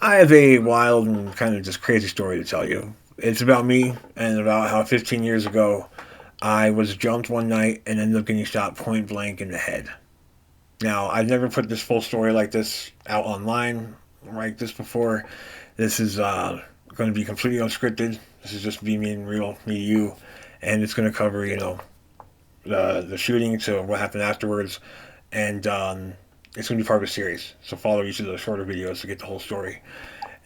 I have a wild and kind of just crazy story to tell you. It's about me and about how 15 years ago I was jumped one night and ended up getting shot point blank in the head. Now, I've never put this full story like this out online like this before. This is going to be completely unscripted. This is just me being real, me, you, and it's going to cover, the shooting to what happened afterwards, and it's going to be part of a series. So follow each of the shorter videos to get the whole story.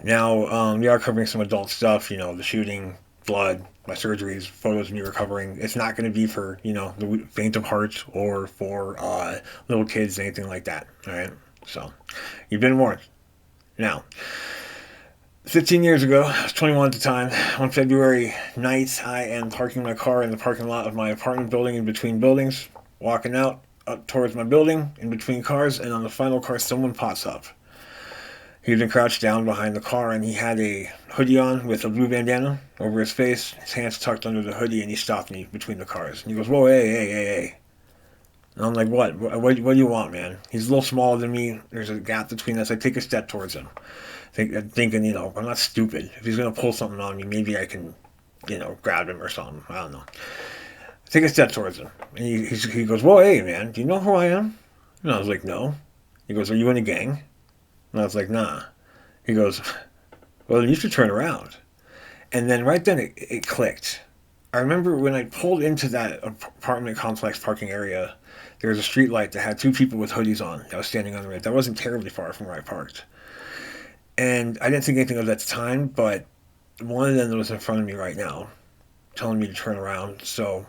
Now, we are covering some adult stuff, the shooting, blood, my surgeries, photos of me recovering. It's not going to be for, the faint of heart or for little kids, anything like that. All right? So, you've been warned. Now, 15 years ago, I was 21 at the time. On February night, I am parking my car in the parking lot of my apartment building in between buildings, walking out up towards my building in between cars, and on the final car, someone pops up. He had been crouched down behind the car, and he had a hoodie on with a blue bandana over his face, his hands tucked under the hoodie, and he stopped me between the cars. And he goes, "Whoa, hey." And I'm like, what do you want, man? He's a little smaller than me. There's a gap between us. I take a step towards him, thinking, I'm not stupid. If he's going to pull something on me, maybe I can, grab him or something. I don't know. I take a step towards him, and he goes, "Whoa, hey, man, do you know who I am?" And I was like, "No." He goes, "Are you in a gang?" And I was like, "Nah." He goes, "Well, then you should turn around." And then right then it clicked. I remember when I pulled into that apartment complex parking area, there was a street light that had two people with hoodies on that was standing on the right. That wasn't terribly far from where I parked. And I didn't think anything of that at the time, but one of them was in front of me right now, telling me to turn around. So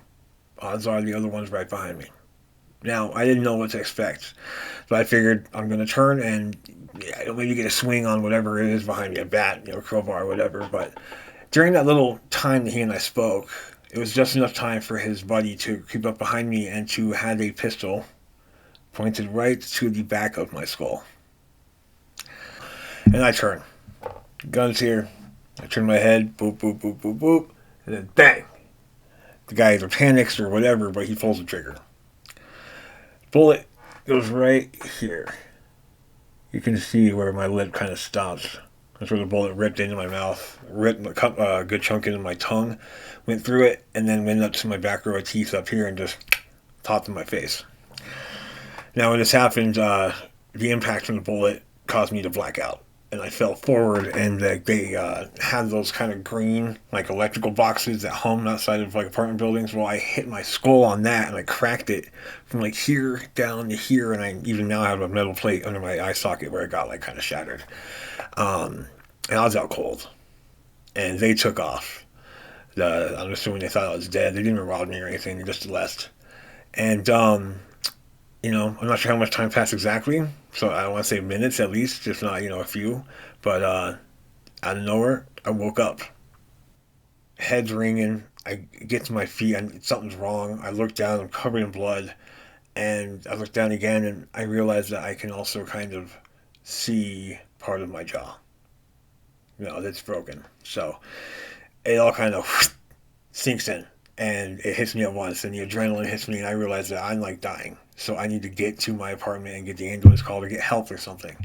odds are the other one's right behind me. Now, I didn't know what to expect, so I figured I'm going to turn and maybe get a swing on whatever it is behind me, a bat, crowbar, whatever. But during that little time that he and I spoke, it was just enough time for his buddy to creep up behind me and to have a pistol pointed right to the back of my skull. And I turn. Gun's here. I turn my head, boop, boop, boop, boop, boop, and then bang! The guy either panics or whatever, but he pulls the trigger. Bullet goes right here. You can see where my lip kind of stops. That's where the bullet ripped into my mouth, cut a good chunk into my tongue, went through it, and then went up to my back row of teeth up here and just popped in my face. Now, when this happened, the impact from the bullet caused me to black out. And I fell forward, and they had those kind of green, like electrical boxes that hum outside of like apartment buildings. Well, I hit my skull on that, and I cracked it from like here down to here, and I even now have a metal plate under my eye socket where it got like kind of shattered. And I was out cold, and they took off. I'm assuming they thought I was dead. They didn't even rob me or anything. They just left. And I'm not sure how much time passed exactly, so I don't want to say minutes at least, if not, a few. But out of nowhere, I woke up. Head's ringing. I get to my feet, and something's wrong. I look down, I'm covered in blood, and I look down again, and I realize that I can also kind of see part of my jaw. That's broken. So it all kind of sinks in, and it hits me at once, and the adrenaline hits me, and I realize that I'm like dying. So I need to get to my apartment and get the ambulance called or get help or something.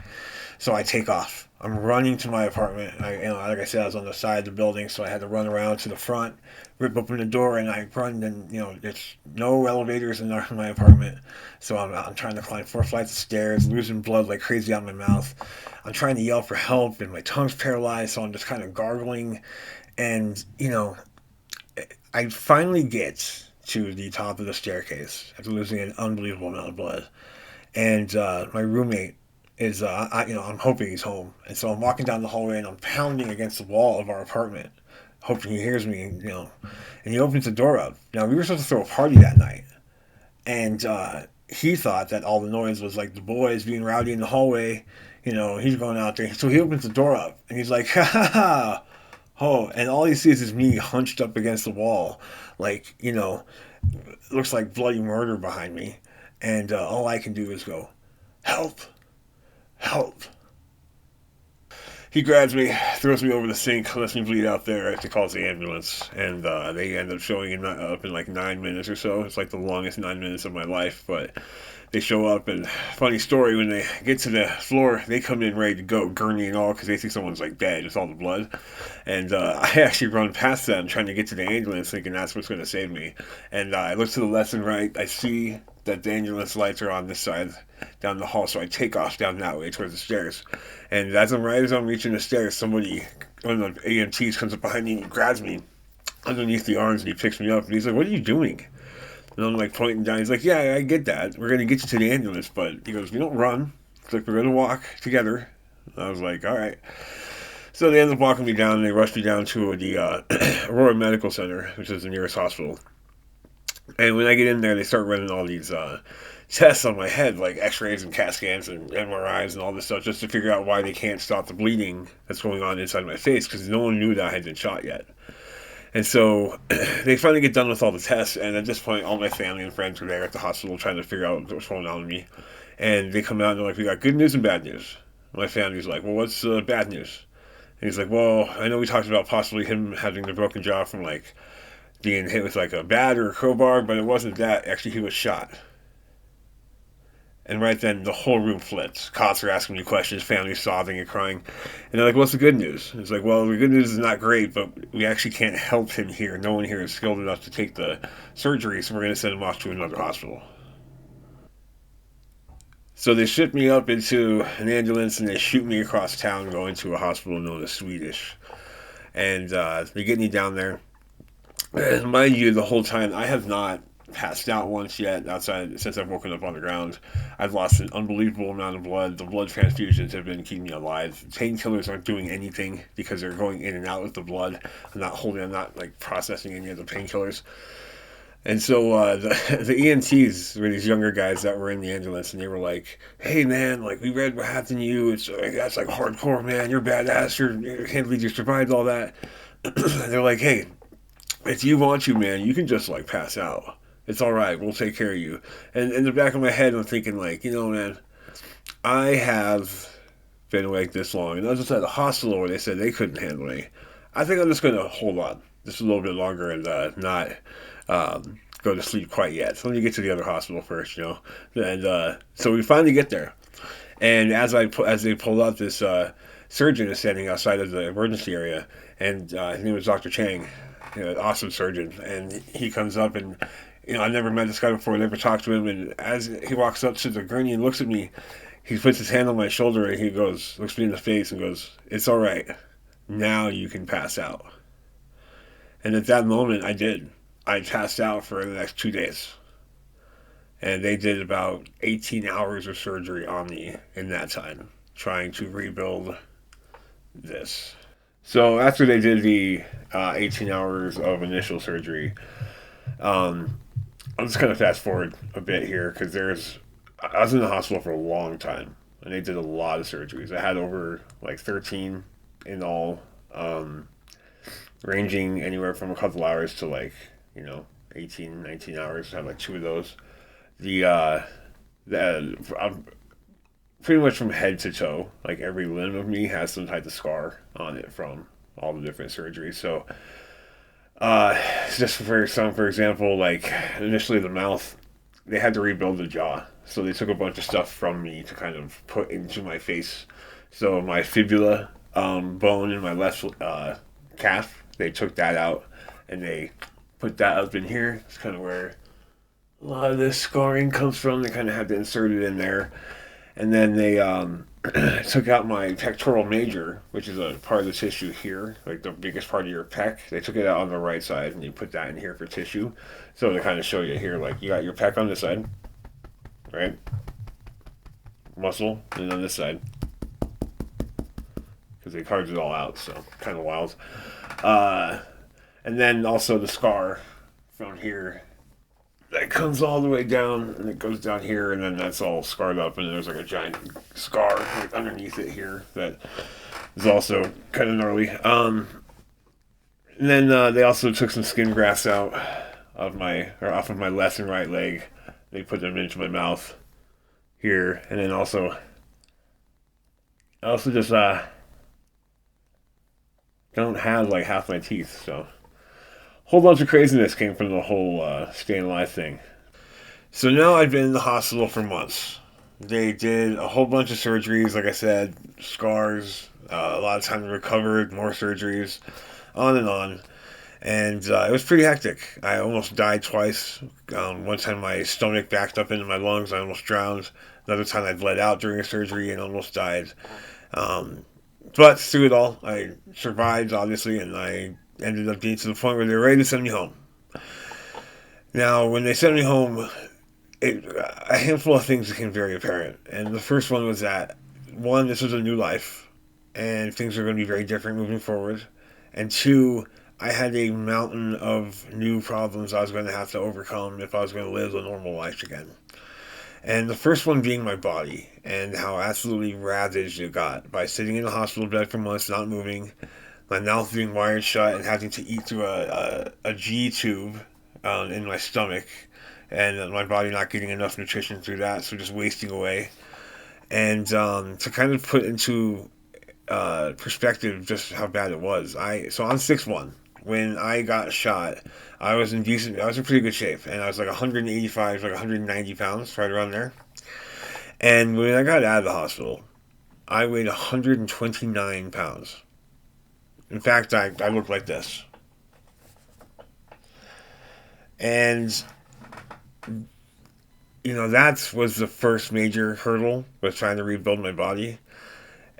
So I take off. I'm running to my apartment. Like I said, I was on the side of the building, so I had to run around to the front, rip open the door, and I run. And there's no elevators in my apartment, so I'm trying to climb 4 flights of stairs, losing blood like crazy out of my mouth. I'm trying to yell for help, and my tongue's paralyzed, so I'm just kind of gargling. And I finally get to the top of the staircase after losing an unbelievable amount of blood. And my roommate is, I'm hoping he's home. And so I'm walking down the hallway and I'm pounding against the wall of our apartment, hoping he hears me, and he opens the door up. Now, we were supposed to throw a party that night. And he thought that all the noise was like the boys being rowdy in the hallway. He's going out there. So he opens the door up and he's like, "Ha ha ha." Oh, and all he sees is me hunched up against the wall, like, looks like bloody murder behind me. And all I can do is go, "Help! Help!" He grabs me, throws me over the sink, lets me bleed out there. He calls the ambulance, and they end up showing him up in like 9 minutes or so. It's like the longest 9 minutes of my life, but they show up, and funny story, when they get to the floor, they come in ready to go, gurney and all, because they think someone's like dead. It's all the blood. And I actually run past them trying to get to the ambulance, thinking that's what's going to save me. And I look to the left and right. I see that the ambulance lights are on this side down the hall, so I take off down that way towards the stairs. And as I'm reaching the stairs, one of the EMTs comes up behind me and he grabs me underneath the arms and he picks me up and he's like, "What are you doing?" And I'm like pointing down. He's like, "Yeah, I get that. We're gonna get you to the ambulance, but," he goes, "we don't run. It's like we're gonna walk together." I was like, "All right." So they end up walking me down and they rushed me down to the Aurora Medical Center, which is the nearest hospital. And when I get in there, they start running all these tests on my head, like X-rays and CAT scans and MRIs and all this stuff, just to figure out why they can't stop the bleeding that's going on inside my face, because no one knew that I had been shot yet. And so they finally get done with all the tests, and at this point, all my family and friends were there at the hospital trying to figure out what's going on with me. And they come out and they're like, "We got good news and bad news." My family's like, "Well, what's bad news?" And he's like, "Well, I know we talked about possibly him having the broken jaw from like being hit with like a bat or a crowbar, but it wasn't that. Actually, he was shot." And right then, the whole room flips. Cops are asking me questions, families sobbing and crying. And they're like, "What's the good news?" It's like, "Well, the good news is not great, but we actually can't help him here. No one here is skilled enough to take the surgery, so we're going to send him off to another hospital." So they ship me up into an ambulance and they shoot me across town going to a hospital known as Swedish. And they get me down there. And mind you, the whole time, I have not passed out once yet outside since I've woken up on the ground. I've lost an unbelievable amount of blood. The blood transfusions have been keeping me alive. Painkillers aren't doing anything because they're going in and out with the blood. I'm not like processing any of the painkillers. And so the EMTs were these younger guys that were in the ambulance, and they were like, "Hey man, like we read what happened to you. It's like, that's like hardcore, man. You're badass. You can't believe you survived all that." They're like, "Hey, if you want to, man, you can just like pass out. It's all right. We'll take care of you." And in the back of my head, I'm thinking like, man, I have been awake this long, and I was just at the hospital where they said they couldn't handle me. I think I'm just gonna hold on just a little bit longer and not go to sleep quite yet. So let me get to the other hospital first. And so we finally get there, and as they pull up, this surgeon is standing outside of the emergency area, and his name was Dr. Chang, awesome surgeon, and he comes up and. I never met this guy before, never talked to him, and as he walks up to the gurney and looks at me, he puts his hand on my shoulder and he looks me in the face and goes, "It's all right. Now you can pass out." And at that moment, I did. I passed out for the next 2 days. And they did about 18 hours of surgery on me in that time, trying to rebuild this. So after they did the 18 hours of initial surgery, I'm just going to fast forward a bit here because I was in the hospital for a long time and they did a lot of surgeries. I had over like 13 in all, ranging anywhere from a couple hours to like, 18, 19 hours. I had like two of those. I'm pretty much from head to toe, like every limb of me has some type of scar on it from all the different surgeries. So, just for example, like initially the mouth, they had to rebuild the jaw, so they took a bunch of stuff from me to kind of put into my face. So my fibula bone in my left calf, they took that out and they put that up in here. It's kind of where a lot of this scarring comes from. They kind of had to insert it in there, and then they took out my pectoral major, which is a part of the tissue here, like the biggest part of your pec. They took it out on the right side, and you put that in here for tissue. So to kind of show you here, like you got your pec on this side, right? Muscle, and on this side, because they carved it all out, so kind of wild. And then also the scar from here that comes all the way down and it goes down here, and then that's all scarred up, and there's like a giant scar like underneath it here that is also kind of gnarly. And then they also took some skin grafts out off of my left and right leg. They put them into my mouth here, and then I also just don't have like half my teeth, so whole bunch of craziness came from the whole staying alive thing. So now I've been in the hospital for months. They did a whole bunch of surgeries, like I said, scars, a lot of time to recover, more surgeries, on and on. And it was pretty hectic. I almost died twice. One time my stomach backed up into my lungs, I almost drowned. Another time I bled out during a surgery and almost died. Um, but through it all, I survived, obviously, and I ended up getting to the point where they were ready to send me home. Now, when they sent me home, a handful of things became very apparent. And the first one was that, one, this was a new life, and things were going to be very different moving forward. And two, I had a mountain of new problems I was going to have to overcome if I was going to live a normal life again. And the first one being my body, and how absolutely ravaged it got by sitting in a hospital bed for months, not moving, my mouth being wired shut, and having to eat through a G tube in my stomach, and my body not getting enough nutrition through that, so just wasting away. And to kind of put into perspective just how bad it was, I'm 6'1". When I got shot, I was in pretty good shape, and I was like 185, like 190 pounds, right around there. And when I got out of the hospital, I weighed 129 pounds. In fact, I looked like this. And that was the first major hurdle, was trying to rebuild my body.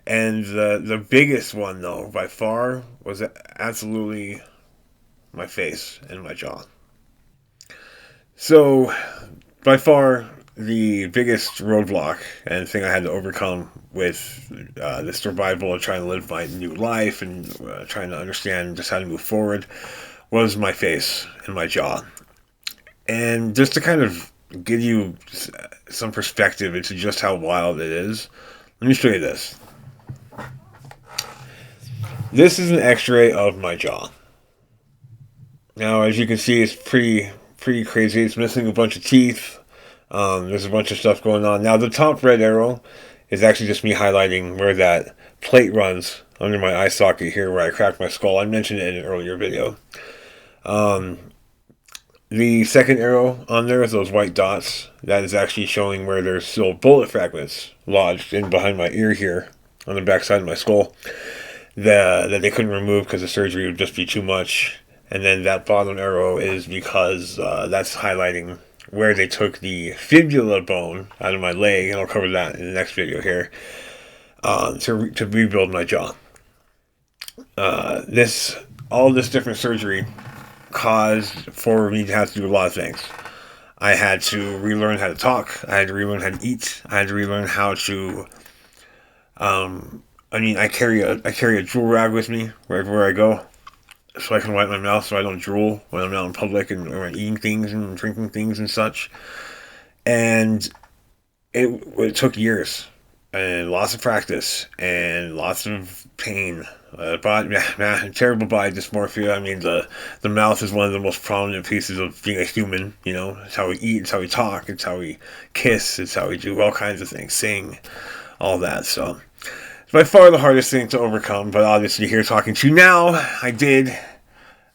And the biggest one, though, by far, was absolutely my face and my jaw. So, by far, the biggest roadblock and thing I had to overcome with the survival of trying to live my new life and trying to understand just how to move forward was my face and my jaw. And just to kind of give you some perspective into just how wild it is, let me show you this. This is an x-ray of my jaw. Now, as you can see, it's pretty crazy. It's missing a bunch of teeth. There's a bunch of stuff going on. Now, the top red arrow is actually just me highlighting where that plate runs under my eye socket here where I cracked my skull. I mentioned it in an earlier video. The second arrow on there with those white dots, that is actually showing where there's still bullet fragments lodged in behind my ear here on the back side of my skull that they couldn't remove because the surgery would just be too much. And then that bottom arrow is because that's highlighting where they took the fibula bone out of my leg, and I'll cover that in the next video here, to rebuild my jaw. All this different surgery caused for me to have to do a lot of things. I had to relearn how to talk. I had to relearn how to eat. I had to relearn how to. I carry a drool rag with me wherever I go, so I can wipe my mouth so I don't drool when I'm out in public and when I'm eating things and drinking things and such. And it took years and lots of practice and lots of pain. Terrible body dysmorphia. I mean, the mouth is one of the most prominent pieces of being a human. It's how we eat, it's how we talk, it's how we kiss, it's how we do all kinds of things, sing, all that. So it's by far the hardest thing to overcome. But obviously, here talking to you now, I did,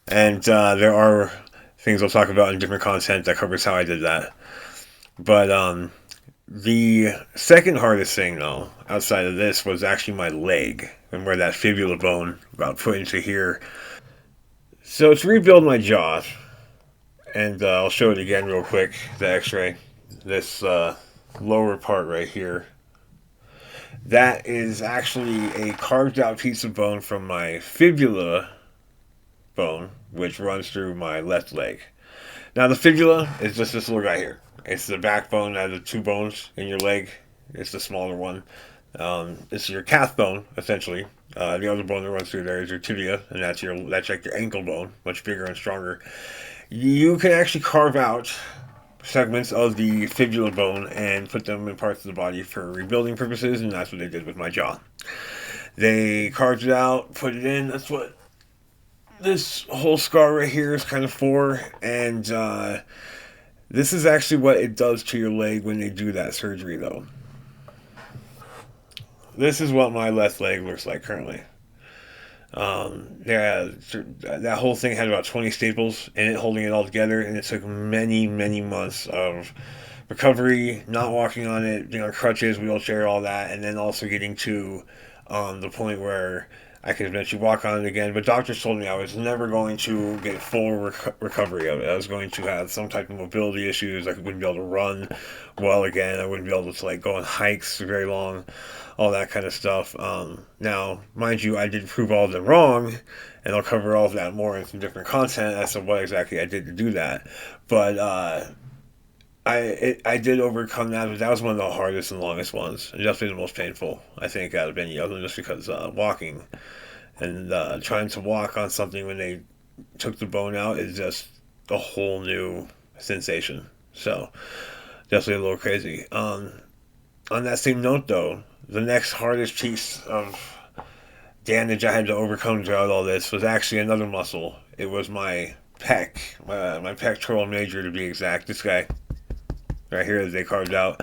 and there are things I'll talk about in different content that covers how I did that. But the second hardest thing, though, outside of this, was actually my leg and where that fibula bone got put into here. So to rebuild my jaw, and I'll show it again real quick, the x-ray, this lower part right here, that is actually a carved out piece of bone from my fibula bone, which runs through my left leg. Now the fibula is just this little guy here. It's the backbone out of the two bones in your leg. It's the smaller one. It's your calf bone, essentially. The other bone that runs through there is your tibia, and that's like your ankle bone, much bigger and stronger. You can actually carve out segments of the fibula bone and put them in parts of the body for rebuilding purposes, and that's what they did with my jaw. They carved it out, put it in. That's what this whole scar right here is kind of for, and this is actually what it does to your leg when they do that surgery, though. This is what my left leg looks like currently. That whole thing had about 20 staples in it holding it all together, and it took many, many months of recovery, not walking on it, being on crutches, wheelchair, all that, and then also getting to the point where I could eventually walk on it again. But doctors told me I was never going to get full recovery of it. I was going to have some type of mobility issues. I wouldn't be able to run well again. I wouldn't be able to like go on hikes for very long, all that kind of stuff. Now, mind you, I did prove all of them wrong, and I'll cover all of that more in some different content as to what exactly I did to do that. But I did overcome that, but that was one of the hardest and longest ones, and definitely the most painful, I think, out of any of them, just because walking and trying to walk on something when they took the bone out is just a whole new sensation. So definitely a little crazy. On that same note, though, the next hardest piece of damage I had to overcome throughout all this was actually another muscle. It was my pec, my pectoral major to be exact. This guy right here that they carved out.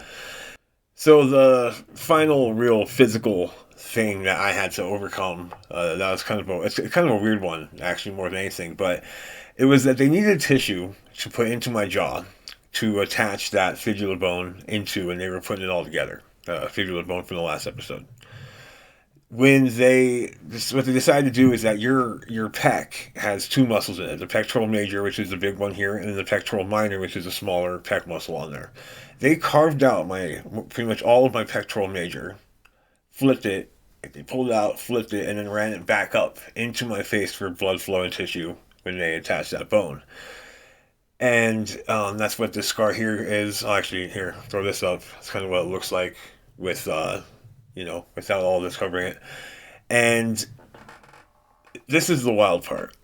So the final real physical thing that I had to overcome, that was it's kind of a weird one, actually, more than anything, but it was that they needed tissue to put into my jaw to attach that fibular bone into, and they were putting it all together, fibular bone from the last episode. What they decided to do is that your pec has two muscles in it: the pectoral major, which is the big one here, and then the pectoral minor, which is a smaller pec muscle on there. They carved out my pretty much all of my pectoral major, flipped it, they pulled it out, flipped it, and then ran it back up into my face for blood flow and tissue when they attached that bone. And that's what this scar here is. I'll actually, here, throw this up. It's kind of what it looks like with, without all this covering it. And this is the wild part.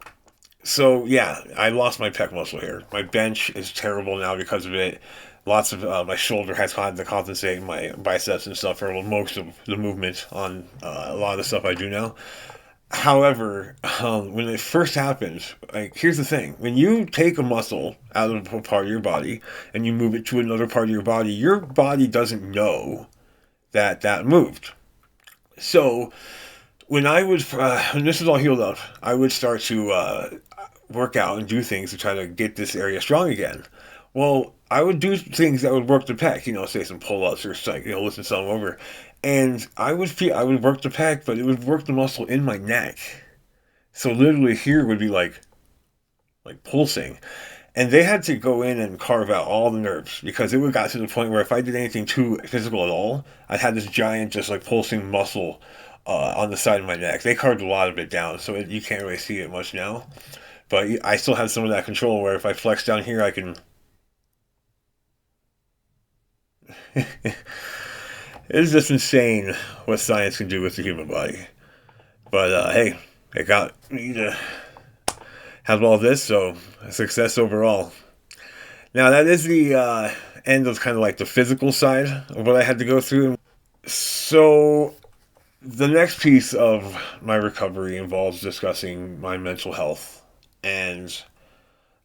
So, yeah, I lost my pec muscle here. My bench is terrible now because of it. Lots of my shoulder has had to compensate, my biceps and stuff for most of the movement on a lot of the stuff I do now. However, when it first happened, like, here's the thing: when you take a muscle out of a part of your body and you move it to another part of your body doesn't know that that moved. So when when this was all healed up, I would start to work out and do things to try to get this area strong again. Well, I would do things that would work the pec, say some pull-ups or like, listen some over, and I would work the pec, but it would work the muscle in my neck. So literally here would be like pulsing, and they had to go in and carve out all the nerves because it would got to the point where if I did anything too physical at all, I'd have this giant just like pulsing muscle on the side of my neck. They carved a lot of it down, so you can't really see it much now. But I still have some of that control where if I flex down here, I can. It's just insane what science can do with the human body. But hey, it got me to have all this, so success overall. Now that is the end of kind of like the physical side of what I had to go through. So the next piece of my recovery involves discussing my mental health. And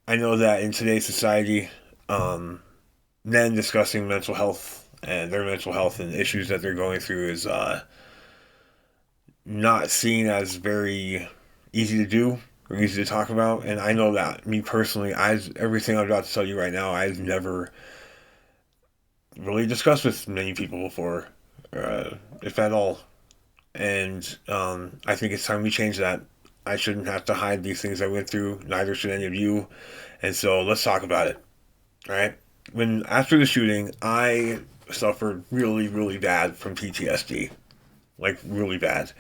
I know that in today's society, men discussing mental health and their mental health and issues that they're going through is not seen as very easy to do or easy to talk about. And I know that, me personally, everything I'm about to tell you right now, I've never really discussed with many people before, if at all. And I think it's time we change that. I shouldn't have to hide these things I went through. Neither should any of you. And so let's talk about it. All right? After the shooting, I suffered really, really bad from PTSD. Like, really bad.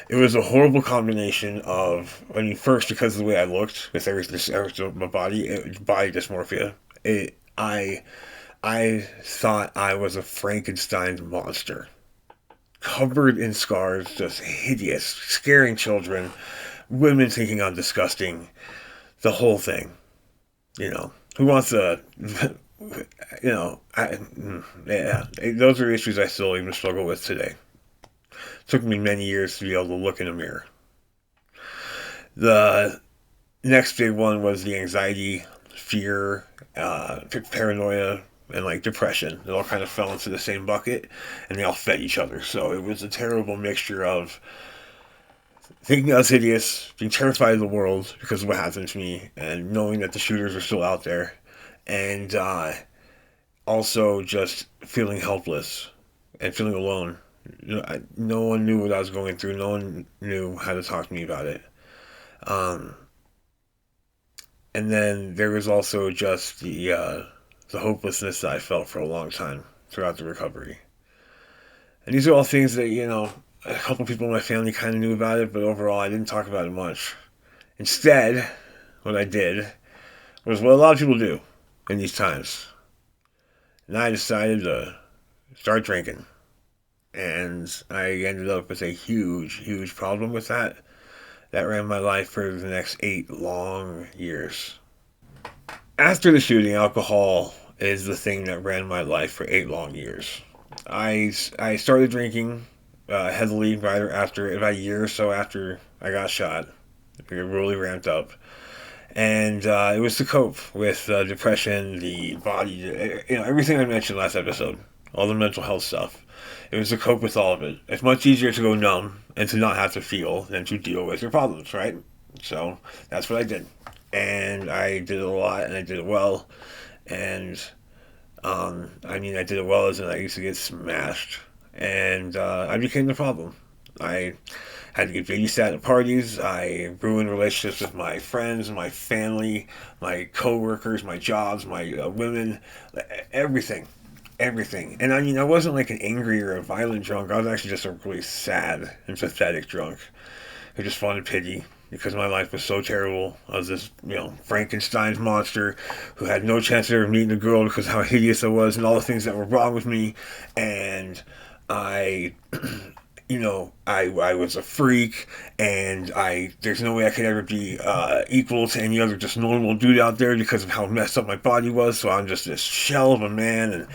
It was a horrible combination of, first, because of the way I looked, with my body dysmorphia. I thought I was a Frankenstein monster. Covered in scars, just hideous, scaring children, women thinking I'm disgusting, the whole thing. Who wants to, yeah, those are issues I still even struggle with today. It took me many years to be able to look in a mirror. The next big one was the anxiety, fear, paranoia, and like depression. It all kind of fell into the same bucket, and they all fed each other. So it was a terrible mixture of thinking I was hideous, being terrified of the world because of what happened to me, and knowing that the shooters are still out there. And also just feeling helpless and feeling alone. No one knew what I was going through. No one knew how to talk to me about it. Um, and then there was also just the hopelessness that I felt for a long time throughout the recovery. And these are all things that a couple people in my family kind of knew about it, but overall I didn't talk about it much. Instead, what I did was what a lot of people do in these times. And I decided to start drinking. And I ended up with a huge, huge problem with that. That ran my life for the next 8 long years. After the shooting, alcohol is the thing that ran my life for 8 long years. I started drinking heavily right after about a year or so after I got shot. It really ramped up, and it was to cope with depression, the body, everything I mentioned last episode, all the mental health stuff. It was to cope with all of it. It's much easier to go numb and to not have to feel than to deal with your problems, right? So that's what I did, and I did it a lot, and I did it well, and I did it well as in I used to get smashed, and I became the problem. I had to get babysat at parties. I ruined relationships with my friends, my family, my coworkers, my jobs, my women, everything, everything. And I wasn't like an angry or a violent drunk. I was actually just a really sad and pathetic drunk who just wanted pity because my life was so terrible. I was this, Frankenstein's monster who had no chance of ever meeting a girl because of how hideous I was and all the things that were wrong with me. And I, I was a freak, and there's no way I could ever be equal to any other just normal dude out there because of how messed up my body was. So I'm just this shell of a man, and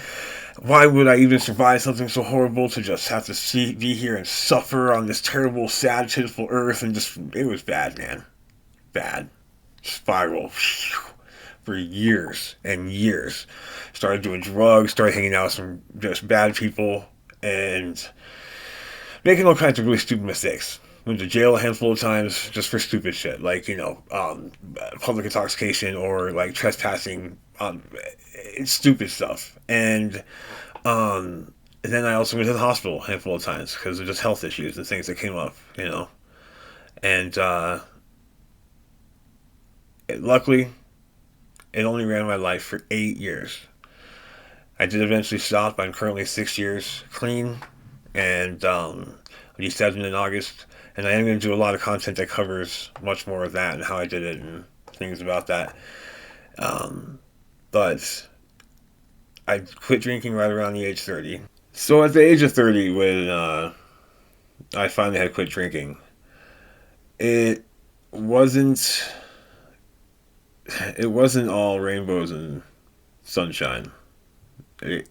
why would I even survive something so horrible to just have to be here and suffer on this terrible, sad, pitiful earth? And it was bad, man. Bad. Spiral. For years and years. Started doing drugs, started hanging out with some just bad people, and making all kinds of really stupid mistakes. Went to jail a handful of times just for stupid shit, like public intoxication or like trespassing, stupid stuff. And then I also went to the hospital a handful of times because of just health issues and things that came up. And luckily, it only ran my life for 8 years. I did eventually stop. I'm currently 6 years clean, and I'll be 7 in August. And I am going to do a lot of content that covers much more of that and how I did it and things about that. But I quit drinking right around the age 30. So at the age of 30, when I finally had quit drinking, it wasn't it wasn't all rainbows and sunshine. 8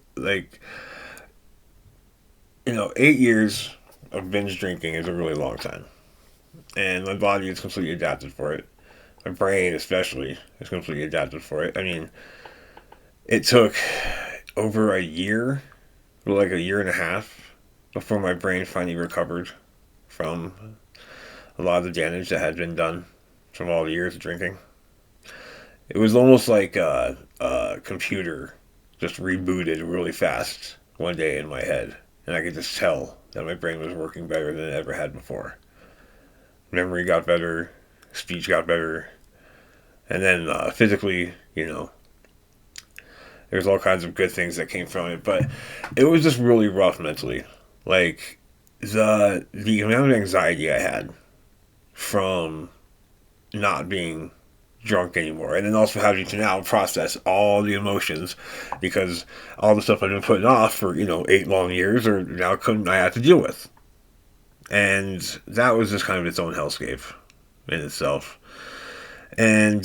years of binge drinking is a really long time, and my body is completely adapted for it. My brain, especially, is completely adapted for it. I mean, it took over a year, like a year and a half, before my brain finally recovered from a lot of the damage that had been done from all the years of drinking. It was almost like a computer just rebooted really fast one day in my head, and I could just tell that my brain was working better than it ever had before. Memory got better, speech got better, and then physically, there's all kinds of good things that came from it, but it was just really rough mentally. Like the amount of anxiety I had from not being drunk anymore, and then also having to now process all the emotions because all the stuff I've been putting off for 8 long years are now I have to deal with, and that was just kind of its own hellscape in itself. And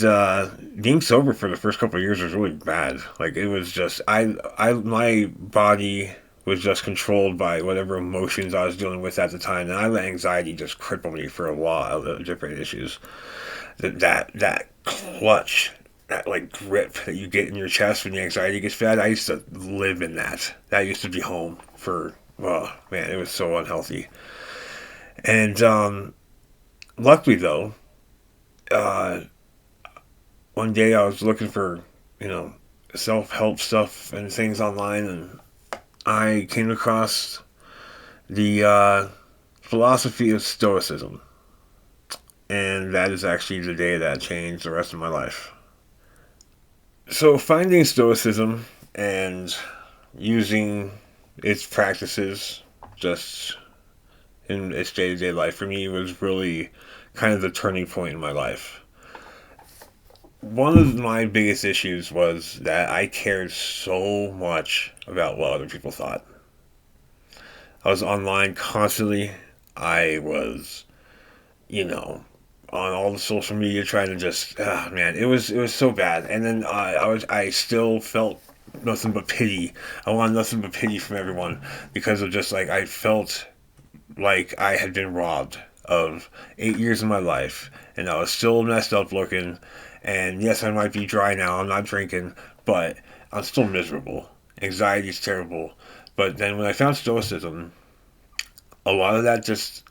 being sober for the first couple of years was really bad. Like it was just my body was just controlled by whatever emotions I was dealing with at the time, and I let anxiety just cripple me for a lot of different issues. That clutch, that like grip that you get in your chest when the anxiety gets bad. I used to live in that. That used to be home for, oh man, it was so unhealthy. And luckily though, uh, one day I was looking for self-help stuff and things online, and I came across the philosophy of Stoicism. And that is actually the day that changed the rest of my life. So, finding Stoicism and using its practices just in its day to day life for me was really kind of the turning point in my life. One of my biggest issues was that I cared so much about what other people thought. I was online constantly. I was, you know, on all the social media trying to just, man, it was so bad. And then I still felt nothing but pity. I wanted nothing but pity from everyone because of just like I felt like I had been robbed of 8 years of my life, and I was still messed up looking. And yes, I might be dry now. I'm not drinking, but I'm still miserable. Anxiety is terrible. But then when I found Stoicism, a lot of that just,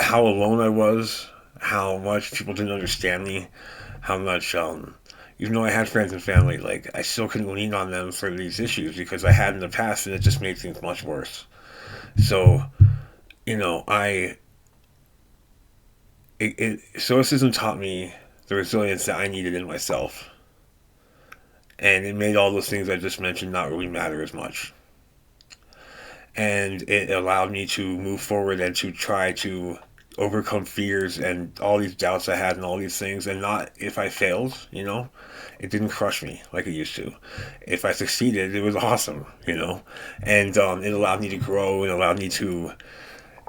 how alone I was, how much people didn't understand me, how much, even though I had friends and family, like, I still couldn't lean on them for these issues because I had in the past, and it just made things much worse. So, you know, I, Stoicism taught me the resilience that I needed in myself. And it made all those things I just mentioned not really matter as much. And it allowed me to move forward and to try to overcome fears and all these doubts I had and all these things. And not if I failed, it didn't crush me like it used to. If I succeeded, it was awesome, And it allowed me to grow and allowed me to,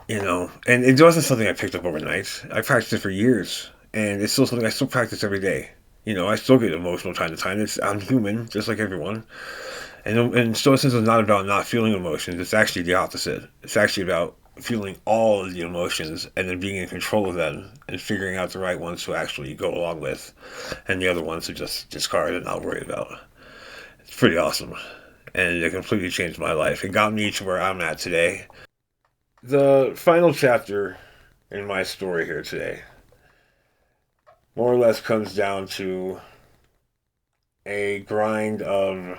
and it wasn't something I picked up overnight. I practiced it for years, and it's still something I still practice every day. I still get emotional time to time. I'm human, just like everyone. And Stoicism is not about not feeling emotions. It's actually the opposite. It's actually about feeling all of the emotions and then being in control of them and figuring out the right ones to actually go along with and the other ones to just discard and not worry about. It's pretty awesome. And it completely changed my life. It got me to where I'm at today. The final chapter in my story here today more or less comes down to a grind of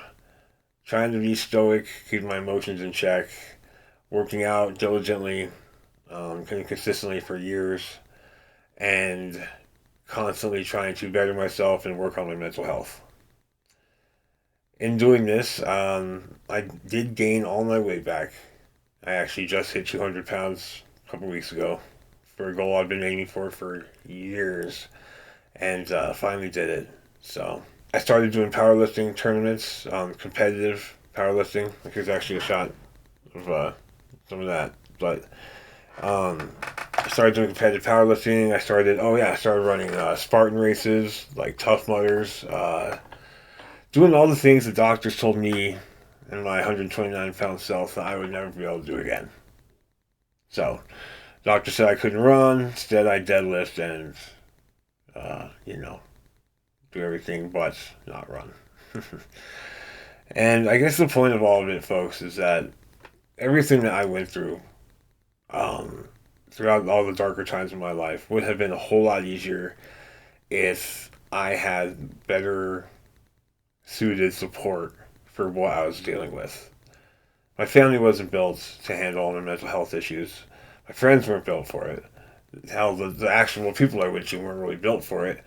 trying to be stoic, keeping my emotions in check, working out diligently, consistently for years, and constantly trying to better myself and work on my mental health. In doing this, I did gain all my weight back. I actually just hit 200 pounds a couple weeks ago for a goal I've been aiming for years, and finally did it. So I started doing powerlifting tournaments, competitive powerlifting. Here's actually a shot of some of that. But I started doing competitive powerlifting. I started running Spartan races, like Tough Mudders, doing all the things the doctors told me and my 129-pound self that I would never be able to do again. So, doctor said I couldn't run. Instead, I deadlift and, do everything but not run. And I guess the point of all of it, folks, is that everything that I went through, throughout all the darker times of my life, would have been a whole lot easier if I had better suited support for what I was dealing with. My family wasn't built to handle all my mental health issues. My friends weren't built for it. Hell, the actual people I went to weren't really built for it.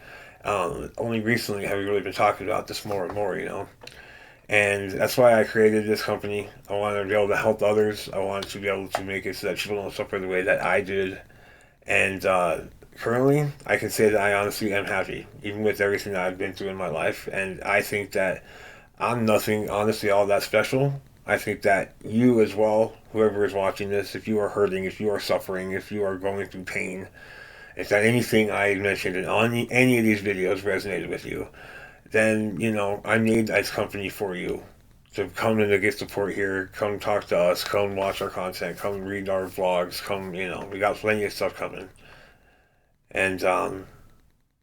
Only recently have we really been talking about this more and more, And that's why I created this company. I wanted to be able to help others. I wanted to be able to make it so that people don't suffer the way that I did. And currently, I can say that I honestly am happy, even with everything that I've been through in my life. And I think that I'm nothing, honestly, all that special. I think that you as well, whoever is watching this, if you are hurting, if you are suffering, if you are going through pain, if that anything I mentioned in any of these videos resonated with you, then, I made this company for you. To come in to get support here, come talk to us, come watch our content, come read our vlogs, we got plenty of stuff coming. And I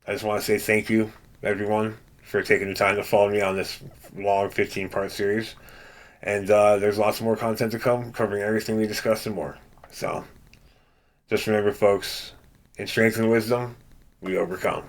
just want to say thank you, everyone, for taking the time to follow me on this long 15-part series. And there's lots more content to come, covering everything we discussed and more. So, just remember, folks, in strength and wisdom, we overcome.